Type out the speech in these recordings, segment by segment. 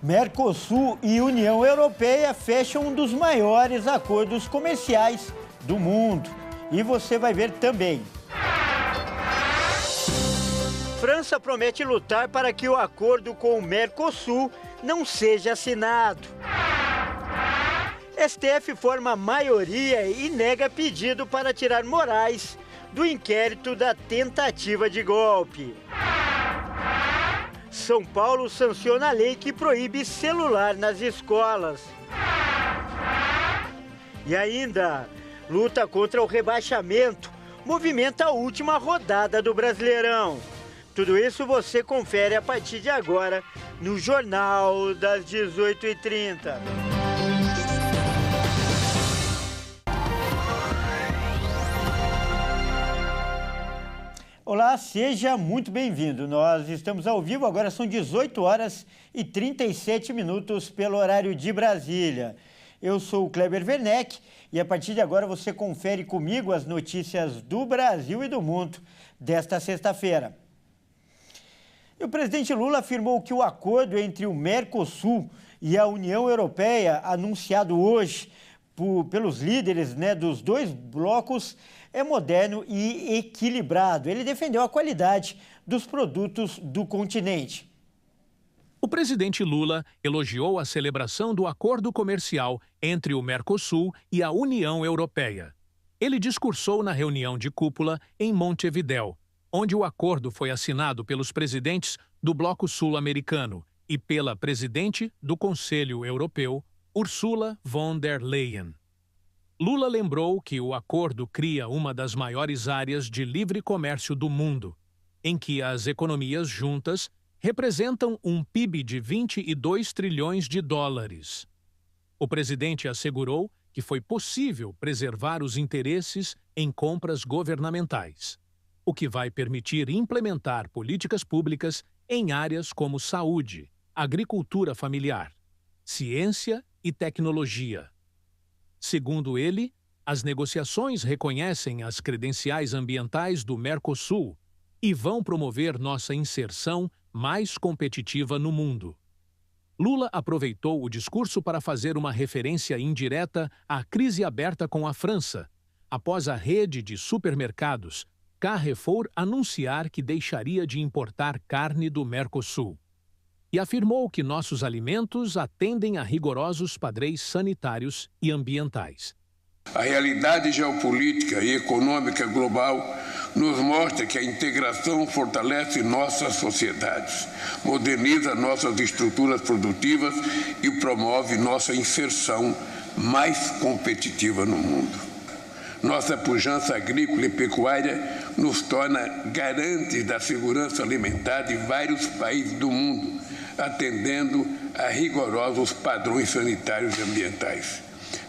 Mercosul e União Europeia fecham um dos maiores acordos comerciais do mundo. E você vai ver também. França promete lutar para que o acordo com o Mercosul não seja assinado. STF forma maioria e nega pedido para tirar Moraes do inquérito da tentativa de golpe. São Paulo sanciona a lei que proíbe celular nas escolas. E ainda, luta contra o rebaixamento movimenta a última rodada do Brasileirão. Tudo isso você confere a partir de agora no Jornal das 18h30. Olá, seja muito bem-vindo. Nós estamos ao vivo, agora são 18 horas e 37 minutos pelo horário de Brasília. Eu sou o Kleber Werneck e a partir de agora você confere comigo as notícias do Brasil e do mundo desta sexta-feira. E o presidente Lula afirmou que o acordo entre o Mercosul e a União Europeia, anunciado hoje pelos líderes dos dois blocos, é moderno e equilibrado. Ele defendeu a qualidade dos produtos do continente. O presidente Lula elogiou a celebração do acordo comercial entre o Mercosul e a União Europeia. Ele discursou na reunião de cúpula em Montevidéu, onde o acordo foi assinado pelos presidentes do Bloco Sul-Americano e pela presidente do Conselho Europeu, Ursula von der Leyen. Lula lembrou que o acordo cria uma das maiores áreas de livre comércio do mundo, em que as economias juntas representam um PIB de 22 trilhões de dólares. O presidente assegurou que foi possível preservar os interesses em compras governamentais, o que vai permitir implementar políticas públicas em áreas como saúde, agricultura familiar, ciência e tecnologia. Segundo ele, as negociações reconhecem as credenciais ambientais do Mercosul e vão promover nossa inserção mais competitiva no mundo. Lula aproveitou o discurso para fazer uma referência indireta à crise aberta com a França, após a rede de supermercados Carrefour anunciar que deixaria de importar carne do Mercosul. E afirmou que nossos alimentos atendem a rigorosos padrões sanitários e ambientais. A realidade geopolítica e econômica global nos mostra que a integração fortalece nossas sociedades, moderniza nossas estruturas produtivas e promove nossa inserção mais competitiva no mundo. Nossa pujança agrícola e pecuária nos torna garantes da segurança alimentar de vários países do mundo, atendendo a rigorosos padrões sanitários e ambientais.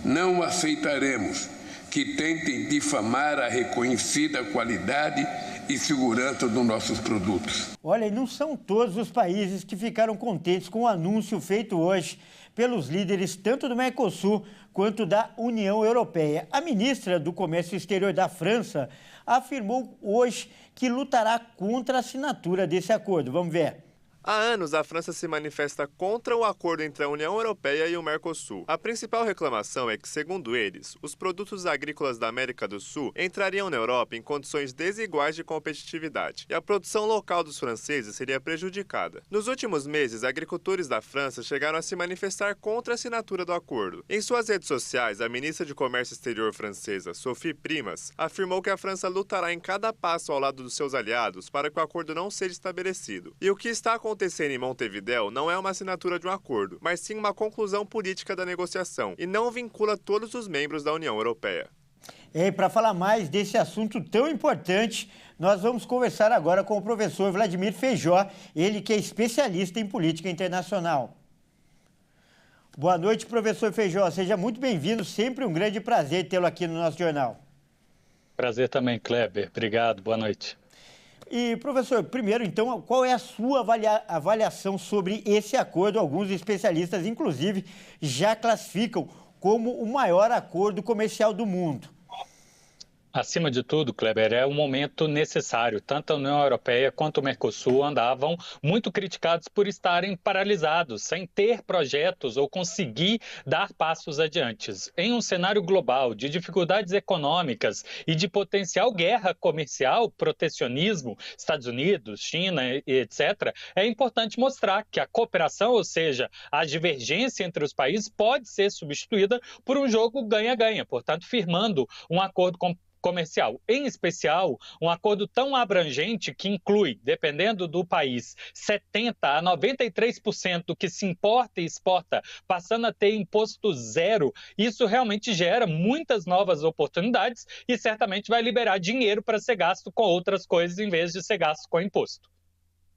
Não aceitaremos que tentem difamar a reconhecida qualidade e segurança dos nossos produtos. Olha, e não são todos os países que ficaram contentes com o anúncio feito hoje pelos líderes tanto do Mercosul quanto da União Europeia. A ministra do Comércio Exterior da França afirmou hoje que lutará contra a assinatura desse acordo. Vamos ver. Há anos, a França se manifesta contra o acordo entre a União Europeia e o Mercosul. A principal reclamação é que, segundo eles, os produtos agrícolas da América do Sul entrariam na Europa em condições desiguais de competitividade, e a produção local dos franceses seria prejudicada. Nos últimos meses, agricultores da França chegaram a se manifestar contra a assinatura do acordo. Em suas redes sociais, a ministra de Comércio Exterior francesa, Sophie Primas, afirmou que a França lutará em cada passo ao lado dos seus aliados para que o acordo não seja estabelecido. E o que está acontecendo em Montevidéu não é uma assinatura de um acordo, mas sim uma conclusão política da negociação, e não vincula todos os membros da União Europeia. E para falar mais desse assunto tão importante, nós vamos conversar agora com o professor Vladimir Feijó, ele que é especialista em política internacional. Boa noite, professor Feijó, seja muito bem-vindo, sempre um grande prazer tê-lo aqui no nosso jornal. Prazer também, Kleber, obrigado, boa noite. E, professor, primeiro, então, qual é a sua avaliação sobre esse acordo? Alguns especialistas, inclusive, já classificam como o maior acordo comercial do mundo. Acima de tudo, Kleber, é um momento necessário. Tanto a União Europeia quanto o Mercosul andavam muito criticados por estarem paralisados, sem ter projetos ou conseguir dar passos adiante. Em um cenário global de dificuldades econômicas e de potencial guerra comercial, protecionismo, Estados Unidos, China, etc., é importante mostrar que a cooperação, ou seja, a divergência entre os países, pode ser substituída por um jogo ganha-ganha, portanto, firmando um acordo comercial, em especial um acordo tão abrangente que inclui, dependendo do país, 70% a 93% do que se importa e exporta, passando a ter imposto zero. Isso realmente gera muitas novas oportunidades e certamente vai liberar dinheiro para ser gasto com outras coisas em vez de ser gasto com imposto.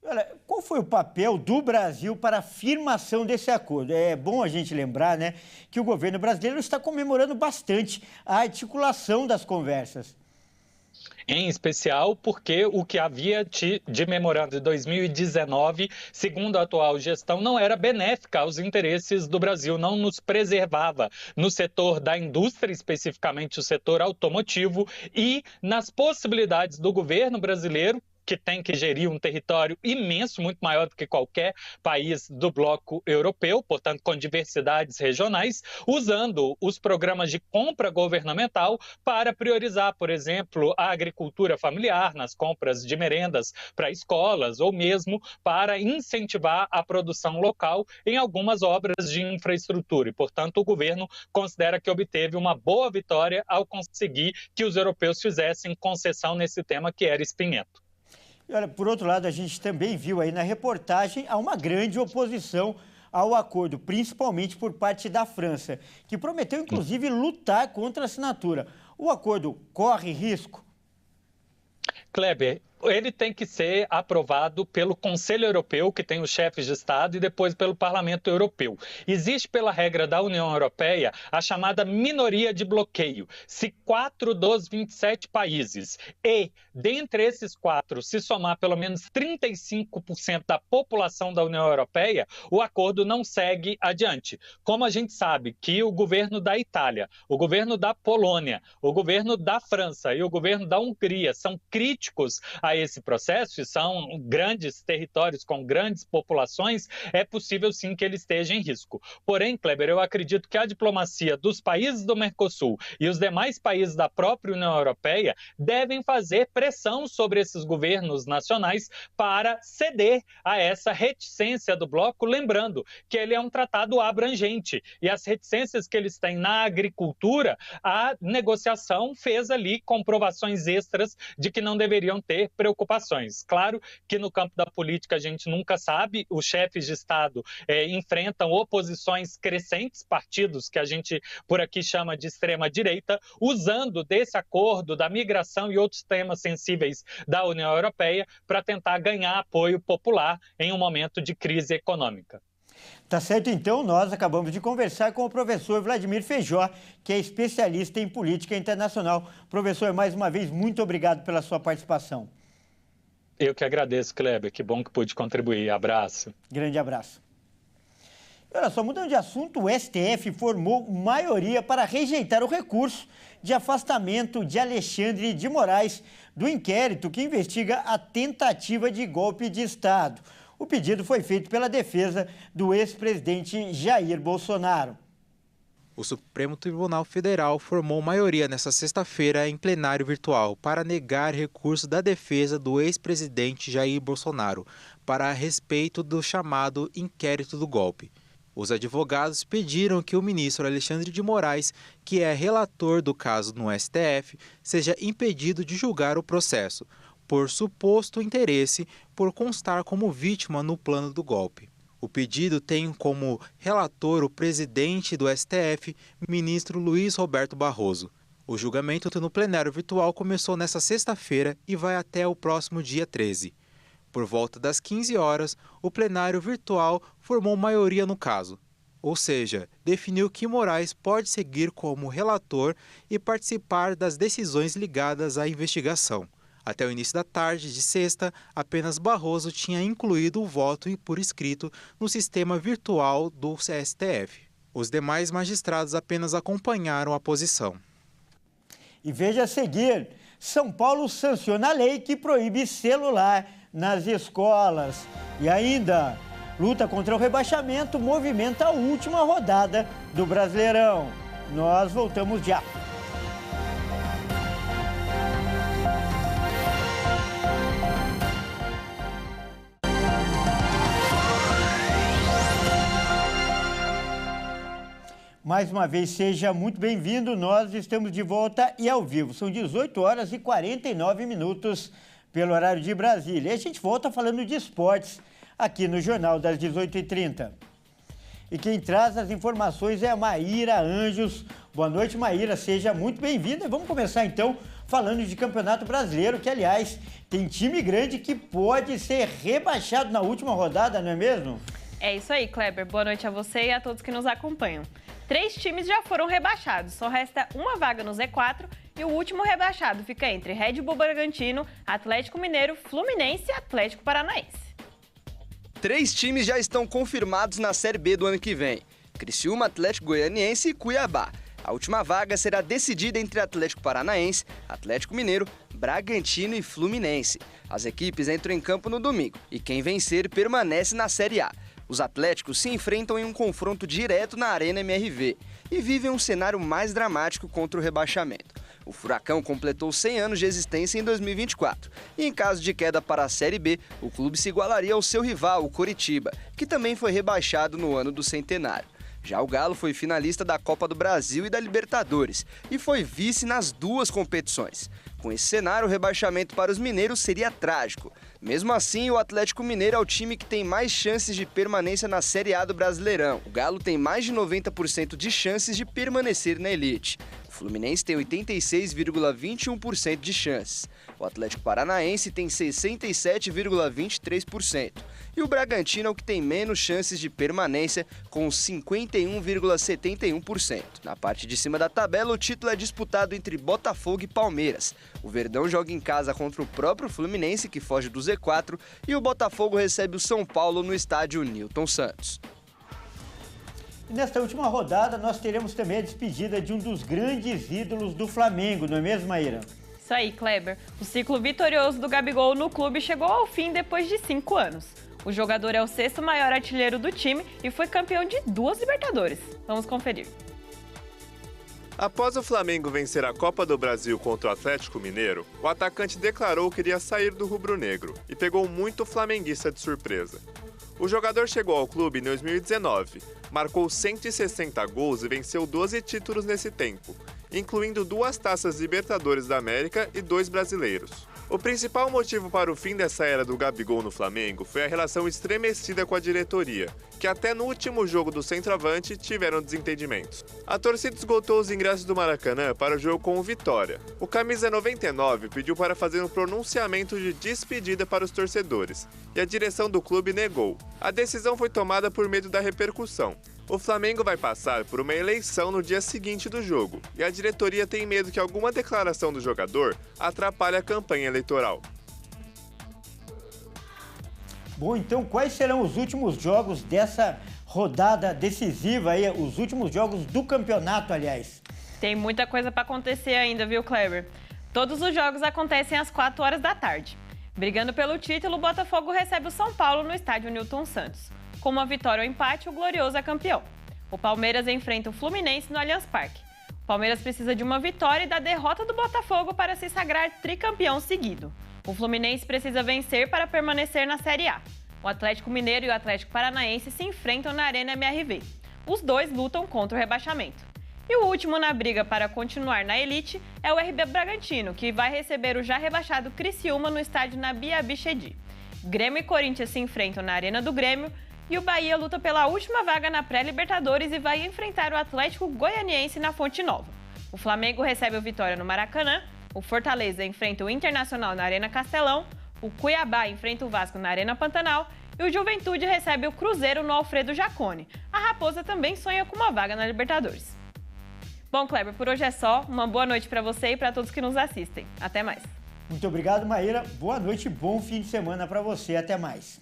Olha, qual foi o papel do Brasil para a firmação desse acordo? É bom a gente lembrar, né, que o governo brasileiro está comemorando bastante a articulação das conversas. Em especial porque o que havia de memorando de 2019, segundo a atual gestão, não era benéfica aos interesses do Brasil, não nos preservava no setor da indústria, especificamente o setor automotivo, e nas possibilidades do governo brasileiro, que tem que gerir um território imenso, muito maior do que qualquer país do bloco europeu, portanto, com diversidades regionais, usando os programas de compra governamental para priorizar, por exemplo, a agricultura familiar nas compras de merendas para escolas, ou mesmo para incentivar a produção local em algumas obras de infraestrutura. E, portanto, o governo considera que obteve uma boa vitória ao conseguir que os europeus fizessem concessão nesse tema que era espinhento. E olha, por outro lado, a gente também viu aí na reportagem uma grande oposição ao acordo, principalmente por parte da França, que prometeu, inclusive, lutar contra a assinatura. O acordo corre risco? Kleber, ele tem que ser aprovado pelo Conselho Europeu, que tem os chefes de Estado, e depois pelo Parlamento Europeu. Existe, pela regra da União Europeia, a chamada minoria de bloqueio. Se 4 dos 27 países e, dentre esses 4, se somar pelo menos 35% da população da União Europeia, o acordo não segue adiante. Como a gente sabe que o governo da Itália, o governo da Polônia, o governo da França e o governo da Hungria são críticos a esse processo, e são grandes territórios com grandes populações, é possível sim que ele esteja em risco. Porém, Kleber, eu acredito que a diplomacia dos países do Mercosul e os demais países da própria União Europeia devem fazer pressão sobre esses governos nacionais para ceder a essa reticência do bloco, lembrando que ele é um tratado abrangente e as reticências que eles têm na agricultura, a negociação fez ali comprovações extras de que não deveriam ter preocupações. Claro que no campo da política a gente nunca sabe, os chefes de Estado enfrentam oposições crescentes, partidos que a gente por aqui chama de extrema-direita, usando desse acordo, da migração e outros temas sensíveis da União Europeia para tentar ganhar apoio popular em um momento de crise econômica. Tá certo, então, nós acabamos de conversar com o professor Vladimir Feijó, que é especialista em política internacional. Professor, mais uma vez, muito obrigado pela sua participação. Eu que agradeço, Kleber. Que bom que pude contribuir. Abraço. Grande abraço. E olha só, mudando de assunto, o STF formou maioria para rejeitar o recurso de afastamento de Alexandre de Moraes do inquérito que investiga a tentativa de golpe de Estado. O pedido foi feito pela defesa do ex-presidente Jair Bolsonaro. O Supremo Tribunal Federal formou maioria nesta sexta-feira em plenário virtual para negar recurso da defesa do ex-presidente Jair Bolsonaro para respeito do chamado inquérito do golpe. Os advogados pediram que o ministro Alexandre de Moraes, que é relator do caso no STF, seja impedido de julgar o processo, por suposto interesse por constar como vítima no plano do golpe. O pedido tem como relator o presidente do STF, ministro Luiz Roberto Barroso. O julgamento no plenário virtual começou nesta sexta-feira e vai até o próximo dia 13. Por volta das 15 horas, o plenário virtual formou maioria no caso, ou seja, definiu que Moraes pode seguir como relator e participar das decisões ligadas à investigação. Até o início da tarde de sexta, apenas Barroso tinha incluído o voto por escrito no sistema virtual do STF. Os demais magistrados apenas acompanharam a posição. E veja a seguir, São Paulo sanciona a lei que proíbe celular nas escolas. E ainda, luta contra o rebaixamento movimenta a última rodada do Brasileirão. Nós voltamos já. Mais uma vez, seja muito bem-vindo. Nós estamos de volta e ao vivo. São 18 horas e 49 minutos pelo horário de Brasília. E a gente volta falando de esportes aqui no Jornal das 18h30. E quem traz as informações é a Maíra Anjos. Boa noite, Maíra. Seja muito bem-vinda. Vamos começar, então, falando de Campeonato Brasileiro, que, aliás, tem time grande que pode ser rebaixado na última rodada, não é mesmo? É isso aí, Kleber. Boa noite a você e a todos que nos acompanham. 3 times já foram rebaixados, só resta uma vaga no Z4 e o último rebaixado fica entre Red Bull Bragantino, Atlético Mineiro, Fluminense e Atlético Paranaense. 3 times já estão confirmados na Série B do ano que vem: Criciúma, Atlético Goianiense e Cuiabá. A última vaga será decidida entre Atlético Paranaense, Atlético Mineiro, Bragantino e Fluminense. As equipes entram em campo no domingo e quem vencer permanece na Série A. Os atléticos se enfrentam em um confronto direto na Arena MRV e vivem um cenário mais dramático contra o rebaixamento. O Furacão completou 100 anos de existência em 2024 e, em caso de queda para a Série B, o clube se igualaria ao seu rival, o Coritiba, que também foi rebaixado no ano do centenário. Já o Galo foi finalista da Copa do Brasil e da Libertadores e foi vice nas 2 competições. Com esse cenário, o rebaixamento para os mineiros seria trágico. Mesmo assim, o Atlético Mineiro é o time que tem mais chances de permanência na Série A do Brasileirão. O Galo tem mais de 90% de chances de permanecer na elite. O Fluminense tem 86,21% de chances. O Atlético Paranaense tem 67,23%. E o Bragantino é o que tem menos chances de permanência, com 51,71%. Na parte de cima da tabela, o título é disputado entre Botafogo e Palmeiras. O Verdão joga em casa contra o próprio Fluminense, que foge do Z4, e o Botafogo recebe o São Paulo no estádio Newton Santos. E nesta última rodada, nós teremos também a despedida de um dos grandes ídolos do Flamengo, não é mesmo, Maíra? Isso aí, Kleber. O ciclo vitorioso do Gabigol no clube chegou ao fim depois de 5 anos. O jogador é o 6º maior artilheiro do time e foi campeão de 2 Libertadores. Vamos conferir. Após o Flamengo vencer a Copa do Brasil contra o Atlético Mineiro, o atacante declarou que iria sair do rubro-negro e pegou muito flamenguista de surpresa. O jogador chegou ao clube em 2019, marcou 160 gols e venceu 12 títulos nesse tempo, incluindo 2 taças Libertadores da América e 2 brasileiros. O principal motivo para o fim dessa era do Gabigol no Flamengo foi a relação estremecida com a diretoria, que até no último jogo do centroavante tiveram desentendimentos. A torcida esgotou os ingressos do Maracanã para o jogo com o Vitória. O camisa 99 pediu para fazer um pronunciamento de despedida para os torcedores, e a direção do clube negou. A decisão foi tomada por medo da repercussão. O Flamengo vai passar por uma eleição no dia seguinte do jogo, e a diretoria tem medo que alguma declaração do jogador atrapalhe a campanha eleitoral. Bom, então quais serão os últimos jogos dessa rodada decisiva aí, os últimos jogos do campeonato, aliás? Tem muita coisa para acontecer ainda, viu, Kleber? Todos os jogos acontecem às 4 horas da tarde. Brigando pelo título, o Botafogo recebe o São Paulo no estádio Newton Santos. Com uma vitória ou empate, o Glorioso é campeão. O Palmeiras enfrenta o Fluminense no Allianz Parque. O Palmeiras precisa de uma vitória e da derrota do Botafogo para se sagrar tricampeão seguido. O Fluminense precisa vencer para permanecer na Série A. O Atlético Mineiro e o Atlético Paranaense se enfrentam na Arena MRV. Os dois lutam contra o rebaixamento. E o último na briga para continuar na elite é o RB Bragantino, que vai receber o já rebaixado Criciúma no estádio Nabi Abichedi. Grêmio e Corinthians se enfrentam na Arena do Grêmio e o Bahia luta pela última vaga na pré-Libertadores e vai enfrentar o Atlético Goianiense na Fonte Nova. O Flamengo recebe o Vitória no Maracanã, o Fortaleza enfrenta o Internacional na Arena Castelão, o Cuiabá enfrenta o Vasco na Arena Pantanal e o Juventude recebe o Cruzeiro no Alfredo Jaconi. A Raposa também sonha com uma vaga na Libertadores. Bom, Kleber, por hoje é só. Uma boa noite para você e para todos que nos assistem. Até mais. Muito obrigado, Maíra. Boa noite e bom fim de semana para você. Até mais.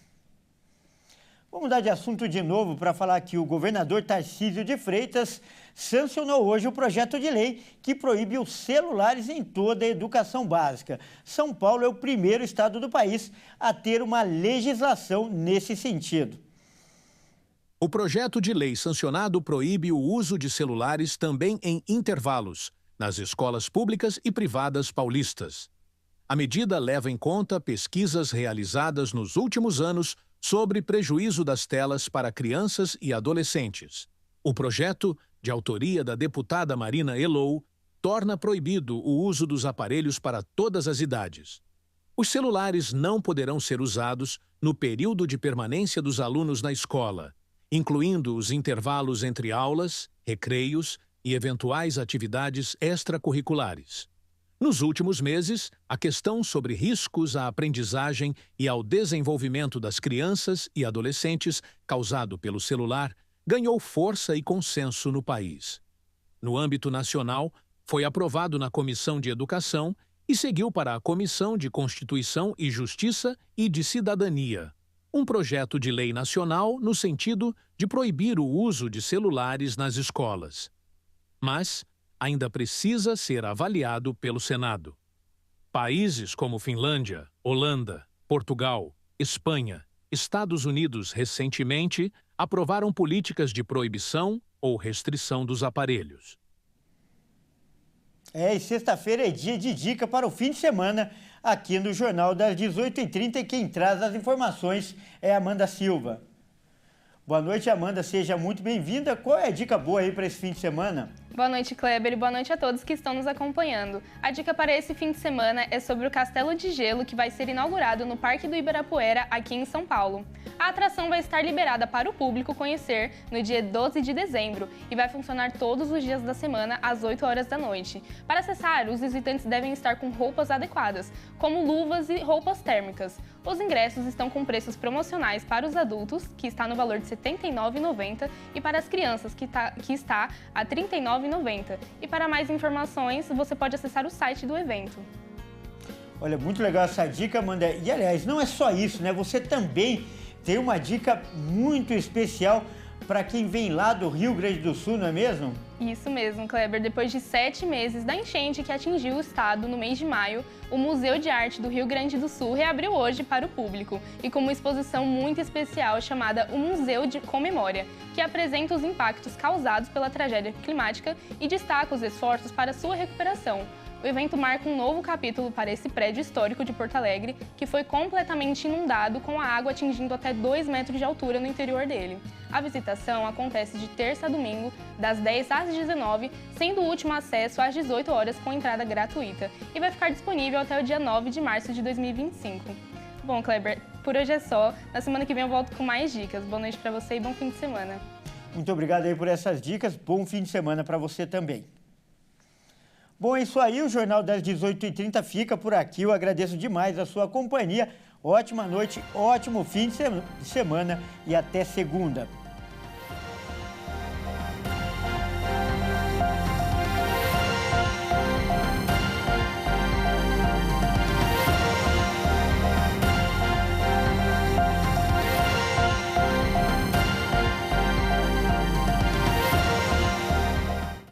Vamos mudar de assunto de novo para falar que o governador Tarcísio de Freitas sancionou hoje o projeto de lei que proíbe os celulares em toda a educação básica. São Paulo é o primeiro estado do país a ter uma legislação nesse sentido. O projeto de lei sancionado proíbe o uso de celulares também em intervalos, nas escolas públicas e privadas paulistas. A medida leva em conta pesquisas realizadas nos últimos anos sobre prejuízo das telas para crianças e adolescentes. O projeto, de autoria da deputada Marina Elou, torna proibido o uso dos aparelhos para todas as idades. Os celulares não poderão ser usados no período de permanência dos alunos na escola, incluindo os intervalos entre aulas, recreios e eventuais atividades extracurriculares. Nos últimos meses, a questão sobre riscos à aprendizagem e ao desenvolvimento das crianças e adolescentes causado pelo celular ganhou força e consenso no país. No âmbito nacional, foi aprovado na Comissão de Educação e seguiu para a Comissão de Constituição e Justiça e de Cidadania, um projeto de lei nacional no sentido de proibir o uso de celulares nas escolas. Mas ainda precisa ser avaliado pelo Senado. Países como Finlândia, Holanda, Portugal, Espanha, Estados Unidos recentemente aprovaram políticas de proibição ou restrição dos aparelhos. E sexta-feira é dia de dica para o fim de semana aqui no Jornal das 18h30 e quem traz as informações é a Amanda Silva. Boa noite, Amanda, seja muito bem-vinda. Qual é a dica boa aí para esse fim de semana? Boa noite, Kleber, e boa noite a todos que estão nos acompanhando. A dica para esse fim de semana é sobre o Castelo de Gelo, que vai ser inaugurado no Parque do Ibirapuera, aqui em São Paulo. A atração vai estar liberada para o público conhecer no dia 12 de dezembro e vai funcionar todos os dias da semana às 8 horas da noite. Para acessar, os visitantes devem estar com roupas adequadas, como luvas e roupas térmicas. Os ingressos estão com preços promocionais para os adultos, que está no valor de R$ 79,90, e para as crianças, que está a R$ 39,90. E para mais informações, você pode acessar o site do evento. Olha, muito legal essa dica, Amanda. E, aliás, não é só isso, né? Você também tem uma dica muito especial para quem vem lá do Rio Grande do Sul, não é mesmo? Isso mesmo, Kleber. Depois de 7 meses da enchente que atingiu o estado no mês de maio, o Museu de Arte do Rio Grande do Sul reabriu hoje para o público e com uma exposição muito especial chamada O Museu com Memória, que apresenta os impactos causados pela tragédia climática e destaca os esforços para sua recuperação. O evento marca um novo capítulo para esse prédio histórico de Porto Alegre, que foi completamente inundado com a água atingindo até 2 metros de altura no interior dele. A visitação acontece de terça a domingo, das 10 às 19, sendo o último acesso às 18 horas com entrada gratuita, e vai ficar disponível até o dia 9 de março de 2025. Bom, Kleber, por hoje é só. Na semana que vem eu volto com mais dicas. Boa noite para você e bom fim de semana. Muito obrigado aí por essas dicas. Bom fim de semana para você também. Bom, é isso aí, o Jornal das 18h30 fica por aqui. Eu agradeço demais a sua companhia. Ótima noite, ótimo fim de semana e até segunda.